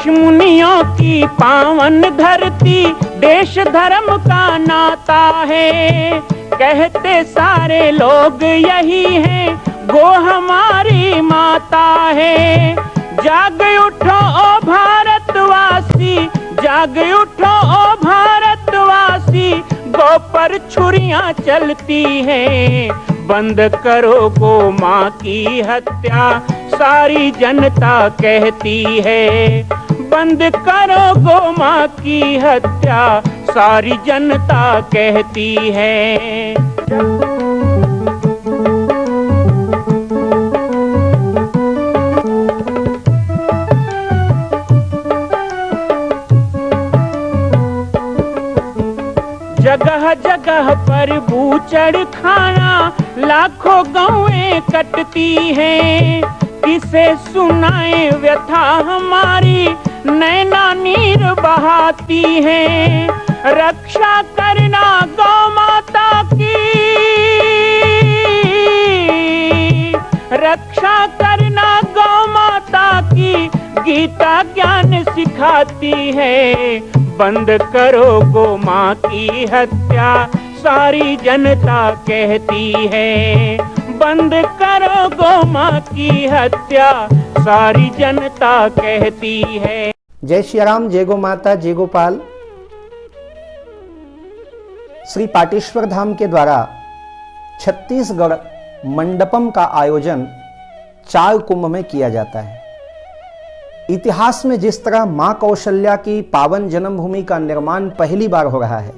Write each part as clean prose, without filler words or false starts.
ऋषि मुनियों की पावन धरती, देश धर्म का नाता है। कहते सारे लोग यही हैं, गो हमारी माता है। जाग उठो ओ भारतवासी, जाग उठो ओ भारतवासी, गौ पर छुरियां चलती हैं। बंद करो गो माँ की हत्या, सारी जनता कहती है। बंद करो गो माँ की हत्या, सारी जनता कहती है। जगह जगह पर बूचड़ खाना, लाखों गौएं कटती हैं। किसे सुनाए व्यथा हमारी, नैना नीर बहाती हैं। रक्षा करना गौ माता की, रक्षा करना गौ माता की, गीता ज्ञान सिखाती है। बंद करो गो माँ की हत्या, सारी जनता कहती है। बंद करो गो माँ की हत्या, सारी जनता कहती है। जय श्री राम, जय गो माता, जय गोपाल। श्री पाटेश्वर धाम के द्वारा छत्तीसगढ़ मंडपम का आयोजन 4 कुंभ में किया जाता है। इतिहास में जिस तरह मां कौशल्या की पावन जन्मभूमि का निर्माण पहली बार हो रहा है,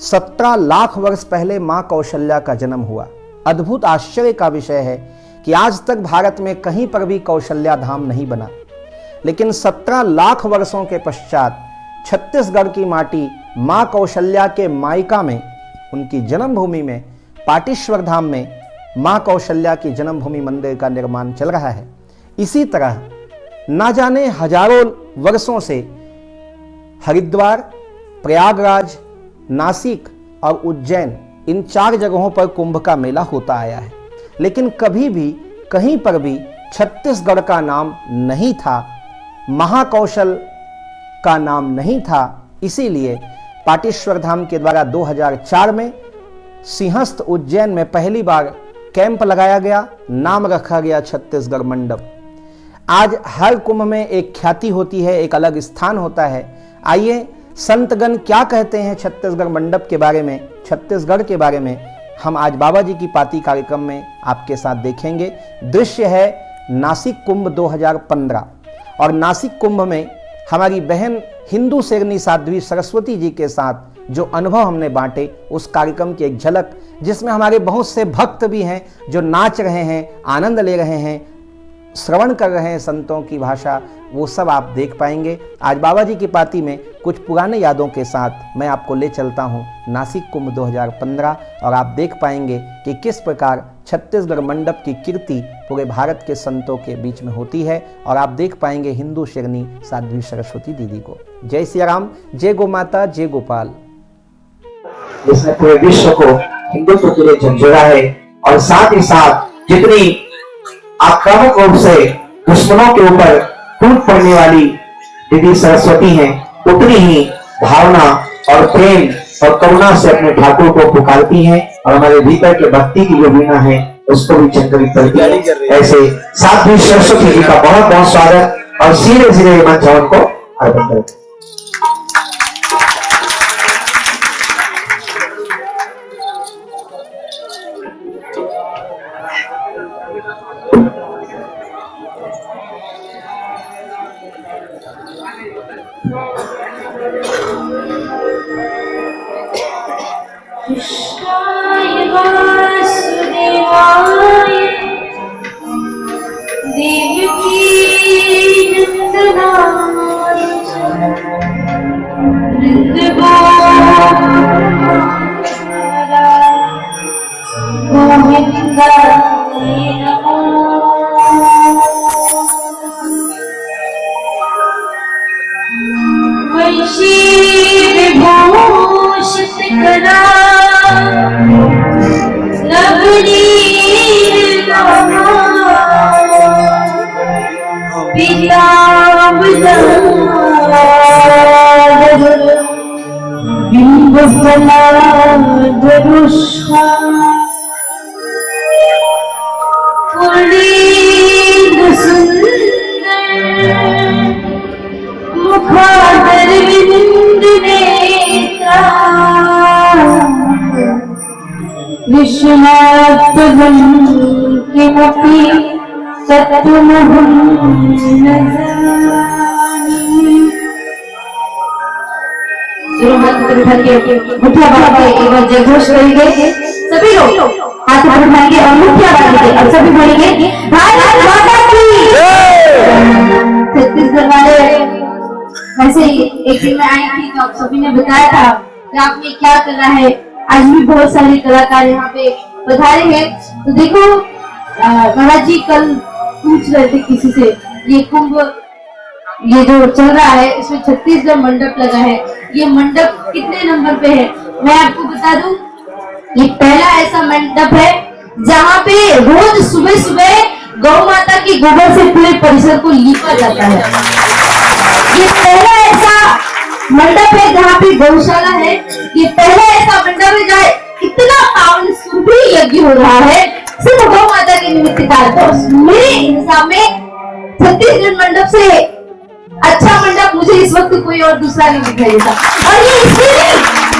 17 लाख वर्ष पहले मां कौशल्या का जन्म हुआ। अद्भुत आश्चर्य का विषय है कि आज तक भारत में कहीं पर भी कौशल्या धाम नहीं बना, लेकिन 17 लाख वर्षों के पश्चात छत्तीसगढ़ की माटी मां कौशल्या के मायका में, उनकी जन्मभूमि में, पाटेश्वर धाम में मां कौशल्या की जन्मभूमि मंदिर का निर्माण चल रहा है। इसी तरह ना जाने हजारों वर्षों से हरिद्वार, प्रयागराज, नासिक और उज्जैन, इन 4 जगहों पर कुंभ का मेला होता आया है, लेकिन कभी भी कहीं पर भी छत्तीसगढ़ का नाम नहीं था, महाकौशल का नाम नहीं था। इसीलिए पाटेश्वर धाम के द्वारा 2004 में सिंहस्थ उज्जैन में पहली बार कैंप लगाया गया, नाम रखा गया छत्तीसगढ़ मंडप। आज हर कुंभ में एक ख्याति होती है, एक अलग स्थान होता है। आइए संतगण क्या कहते हैं छत्तीसगढ़ मंडप के बारे में, छत्तीसगढ़ के बारे में, हम आज बाबा जी की पाती कार्यक्रम में आपके साथ देखेंगे। दृश्य है नासिक कुंभ 2015 और नासिक कुंभ में हमारी बहन हिंदू शेरनी साध्वी सरस्वती जी के साथ जो अनुभव हमने बांटे, उस कार्यक्रम की एक झलक, जिसमें हमारे बहुत से भक्त भी हैं जो नाच रहे हैं, आनंद ले रहे हैं, श्रवण कर रहे हैं संतों की भाषा, वो सब आप देख पाएंगे। आज बाबा जी की पाती में कुछ पुराने यादों के साथ मैं आपको ले चलता हूँ नासिक कुंभ 2015 और आप देख पाएंगे कि किस प्रकार छत्तीसगढ़ मंडप की कीर्ति पूरे भारत के संतों के बीच में होती है। और आप देख पाएंगे हिंदू शेरनी साध्वी सरस्वती दीदी को। जय श्री राम, जय गो माता, जय गोपाल। जिसने पूरे विश्व को हिंदुत्व के लिए झंझोड़ा है और साथ ही साथ जितनी आक्रामक रूप से दुश्मनों के ऊपर टूट पड़ने वाली दीदी सरस्वती हैं, उतनी ही भावना और प्रेम और करुणा से अपने ठाकुर को पुकारती हैं और हमारे भीतर के भक्ति की जो वीणा है उसको भी संकलित करती है। ऐसे साध्वी सरस्वती जी का बहुत बहुत स्वागत और सीधे सीधे मंच को अर्पण करते हैं। कृष्णाय वासुदेवाय देवकी नंदनाय गोविंदाय नमः। वंशी विभूषित करा पीताम्बर प्रहलादरुष्मा पुरीं सुंदर मुखादर विनिंद नेत्रा विश्वनाथं किमपि तत्त्वमहं न जानामि। हाथ उठाइए, मुठिया बाबा एक बार जयघोष करेंगे सभी लोग, हाथ उठाएंगे और मुठिया बांधेंगे और सभी बोलेंगे भारत माता की जय। छत्तीसगढ़ वाले वैसे ही एक दिन में आई थी तो आप सभी ने बताया था कि आपने क्या करा है। आज भी बहुत सारे कलाकार यहाँ पे पधारे हैं। तो देखो महाराज जी कल पूछ रहे थे किसी से, ये कुंभ ये जो चल रहा है इसमें छत्तीसगढ़ मंडप लगा है, ये मंडप कितने नंबर पे है? मैं आपको बता दूं, ये पहला ऐसा मंडप है जहाँ पे रोज सुबह सुबह गौ माता की गोबर से पूरे परिसर को लीपा जाता है। ये पहला ऐसा मंडप है जहाँ पे गौशाला है, ये पहला ऐसा मंडप है जहाँ इतना पावन सुरभि यज्ञ हो रहा है सिर्फ गौ माता के निमित्त का। तो मेरे हिसाब में छत्तीसगढ़ मंडप से अच्छा मंडप मुझे इस वक्त कोई और दूसरा नहीं दिखाई देता। और ये इसलिए,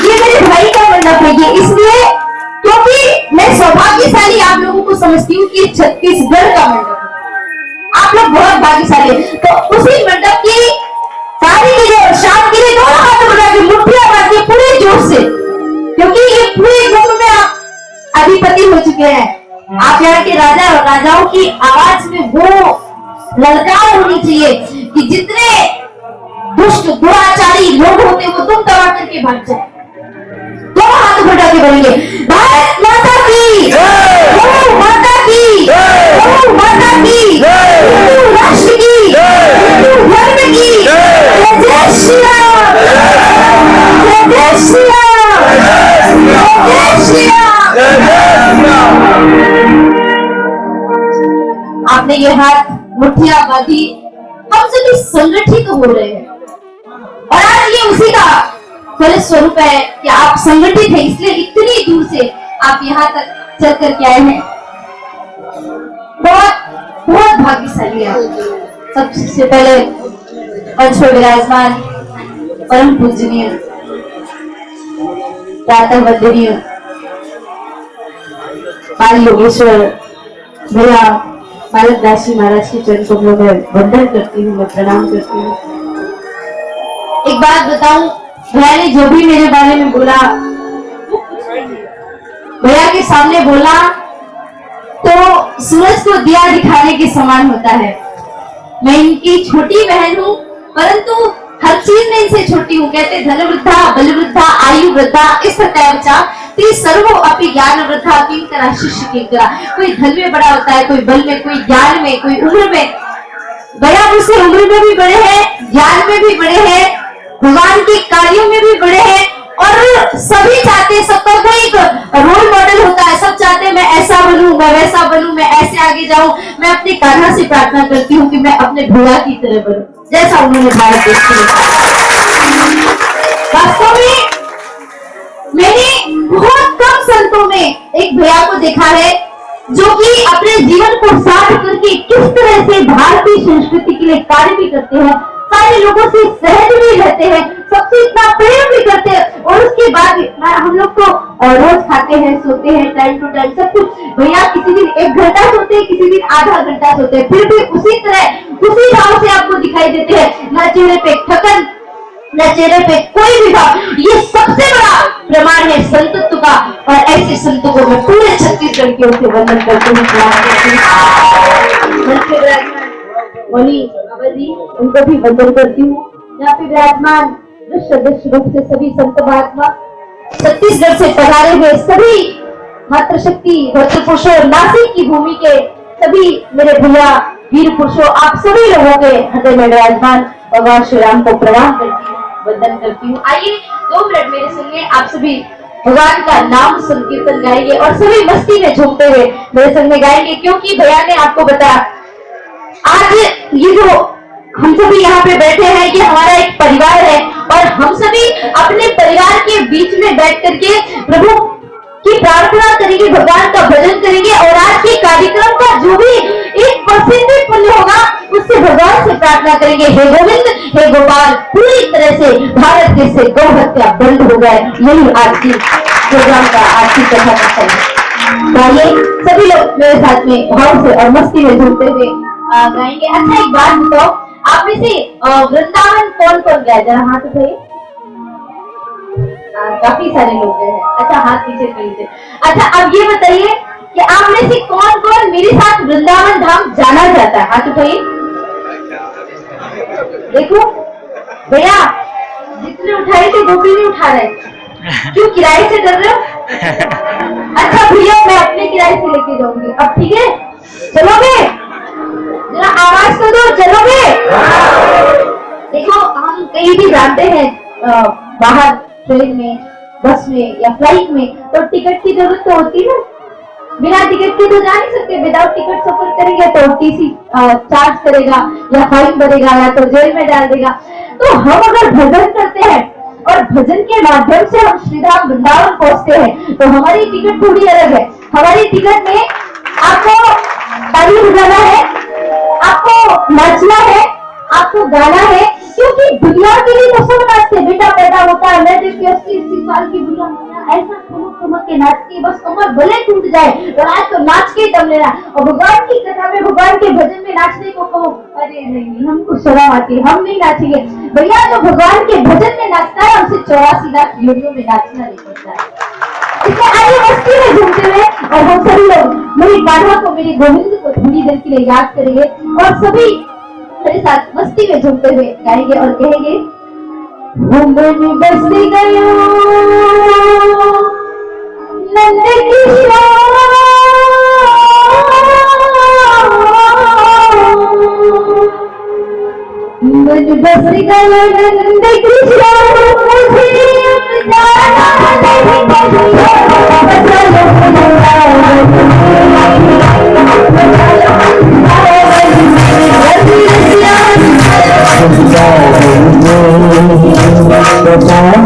ये मेरे भाई का मंडप है, ये इसलिए क्योंकि मैं सौभाग्यशाली आप लोगों को समझती हूँ कि छत्तीसगढ़ का मंडप है, आप लोग बहुत भाग्यशाली हैं। तो उसी मंडप की सारी के लिए शाम के लिए दोनों हाथ बढ़ा के मुठ्ठियां बांधिए पूरे जोर से, क्योंकि ये पूरे कुंभ में आप अधिपति हो चुके हैं। आप यहाँ के राजा और राजाओं की आवाज में वो ललकार होनी चाहिए कि जितने दुष्ट दुराचारी लोग होते हैं वो तुम दबा करके भाग जाए। दो हाथ बढ़ा के बोलेंगे भारत माता की गौ माता की गौ माता की हिंदू राष्ट्र की हिंदू धर्म की जय जय श्री राम, जय जय श्री राम, जय श्री राम। आपने ये हाथ मुठ्ठियां बांधी, हम सभी संगठित हो रहे हैं और आज ये उसी का फलस्वरूप है कि आप संगठित हैं, इसलिए इतनी दूर से आप यहाँ तक चल करके आए हैं। बहुत बहुत भाग्यशाली आप। सबसे पहले मंच पर विराजमान परम पूजनीय प्रातः वंदनीय बाल योगेश्वर भैया भारत दासी महाराज के चरण कमलों में वंदन करती हूँ, मैं प्रणाम करती हूँ। एक बात बताऊं, भैया ने जो भी मेरे बारे में बोला, भैया के सामने बोला तो सूरज को दिया दिखाने के समान होता है। मैं इनकी छोटी बहन हूँ, परंतु हर चीज में इनसे छोटी हूँ। कहते धन वृद्धा बल वृद्धा आयु वृद्धा इस बच्चा सर्वो अपि ज्ञान वृद्धा किंकरा शिष्य किंकरा। कोई धन में बड़ा होता है, कोई बल में, कोई ज्ञान में, कोई उम्र में। भैया मुझसे उम्र में भी बड़े हैं, ज्ञान में भी बड़े हैं, भगवान के कार्यों में भी बड़े हैं और सभी चाहते हैं, सबका कोई एक रोल मॉडल होता है। सब चाहते हैं मैं ऐसा बनूं, मैं वैसा बनूं, मैं ऐसे आगे जाऊं। मैं अपनी कान्हा से प्रार्थना करती हूँ कि मैं अपने भैया की तरह बनूं, जैसा उन्होंने भारत देश के लिए। वास्तव में मैंने बहुत कम संतों में एक भैया को देखा है जो कि अपने जीवन को साथ करके किस तरह से भारतीय संस्कृति के लिए कार्य भी करते हैं, सारे लोगों से सहज भी रहते हैं, सबसे इतना प्रेम भी करते हैं और उसके बाद हम लोग तो रोज खाते हैं, सोते हैं टाइम टू टाइम सब कुछ। भैया किसी दिन 1 घंटा सोते हैं, किसी दिन आधा घंटा सोते हैं, फिर भी उसी तरह उसी भाव से आपको दिखाई देते हैं। न चेहरे पे थकन, न चेहरे पे कोई भी भाव। ये सबसे बड़ा प्रमाण है संतत्व का और ऐसे संतों को मैं पूरे छत्तीसगढ़ की ओर से वंदन करती हूँ। उनको भी वंदन करती हूँ। यहाँ पे विराजमान सदस्य रूप से सभी संत महात्मा, छत्तीसगढ़ से पधारे हुए सभी मातृशक्ति वज्र पुरुषों, नासिक की भूमि के सभी मेरे भैया वीर पुरुषों, आप सभी लोगों के हृदय में विराजमान भगवान श्री राम को प्रणाम करती हूँ, वंदन करती हूँ। आइए 2 मिनट मेरे संगे आप सभी भगवान का नाम संकीर्तन गाएंगे और सभी मस्ती में झूमते हुए मेरे संग में गाएंगे, क्योंकि भैया ने आपको बताया आज ये जो हम सभी यहाँ पे बैठे हैं, ये हमारा एक परिवार है और हम सभी अपने परिवार के बीच में बैठ करके प्रभु की प्रार्थना करेंगे, भगवान का भजन करेंगे और आज के कार्यक्रम का जो भी 1% भी पुण्य होगा उससे भगवान से प्रार्थना करेंगे, हे गोविंद हे गोपाल, पूरी तरह से भारत देश से गौ हत्या बंद हो जाए। यही आज की प्रोग्राम का आज की कथा का है। गाइए सभी लोग मेरे साथ में भाव से और मस्ती में झूमते हुए गाएंगे। अच्छा एक बात बताओ, आप में से वृंदावन कौन कौन गया, जरा हाथ उठाइए। काफी सारे लोग हैं। अच्छा हाथ पीछे कर लीजिए। अच्छा अब ये बताइए कि आप में से कौन कौन मेरे साथ वृंदावन धाम जाना चाहता है, हाथ उठाइए। देखो भैया जितने उठाए थे वो भी नहीं उठा रहे, क्यों किराए से कर रहे हो? अच्छा भैया मैं अपने किराए से लेके जाऊंगी, अब ठीक है चलोगे? जरा आवाज तो दो, चलोगे? देखो हम कहीं भी जाते हैं बाहर, ट्रेन में, बस में या फ्लाइट में, तो टिकट की जरूरत तो होती है। बिना टिकट के तो जा नहीं सकते। विदाउट टिकट सफर करेंगे तो टीसी चार्ज करेगा या फाइन भरेगा या तो जेल में डाल देगा। तो हम अगर भजन करते हैं और भजन के माध्यम से हम श्री धाम वृंदावन पहुंचते हैं तो हमारी टिकट थोड़ी अलग है। हमारी टिकट में आपको ताली बजाना है, आपको नाचना है, आपको गाना है, क्योंकि दुनिया के लिए तो सब नाचते, बेटा पैदा होता है, मैं देखती 80-80 साल की बुढ़िया ऐसा ठुमक के नाचती, बस कमर भले टूट जाए और आज तो नाच के दम लेना। और भगवान की कथा में, भगवान के भजन में नाचने को कहो, अरे नहीं हमको शर्म आती है, हम नहीं नाचेंगे। भैया जो भगवान के भजन में नाचता है हमसे 84 लाख योनियों में नाचना नहीं पड़ता है। इसलिए आइए मस्ती में झूमते हुए और हम सभी लोग मेरी कान्हा को, मेरे गोविंद को थोड़ी देर के लिए याद करेंगे और सभी मेरे साथ मस्ती में झूमते हुए गाएंगे और कहेंगे, मन बस गयो नंद किशोर, मन बस गयो नंद किशोर, मुझे अब जाना नहीं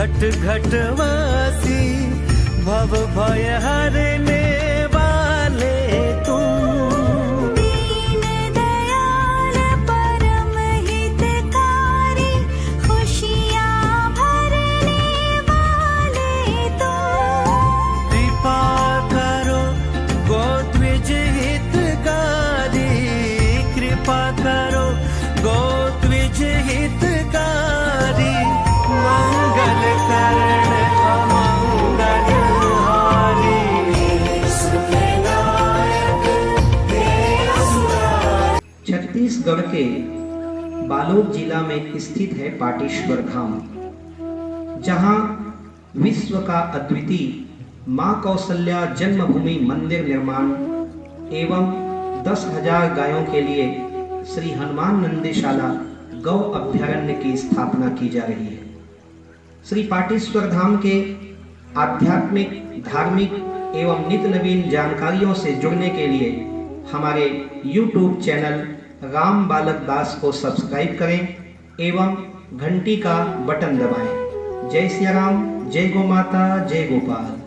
घट घट वासी भव भय हरने वाले तुम। दीन दयाल परम हितकारी खुशियाँ भरने वाले तुम। कृपा करो गोद्विज हितकारी, कृपा करो गोद्विज हितकारी, मंगल करण अमंगल हारी। छत्तीसगढ़ के बालोद जिला में स्थित है पाटेश्वर धाम, जहां विश्व का अद्वितीय मां कौशल्या जन्मभूमि मंदिर निर्माण एवं 10,000 गायों के लिए श्री हनुमान नंदीशाला गौ अभ्यारण्य की स्थापना की जा रही है। श्री पाटेश्वर धाम के आध्यात्मिक, धार्मिक एवं नित्य नवीन जानकारियों से जुड़ने के लिए हमारे YouTube चैनल राम बालक दास को सब्सक्राइब करें एवं घंटी का बटन दबाएं। जय सिया राम, जय गौ माता, जय गोपाल।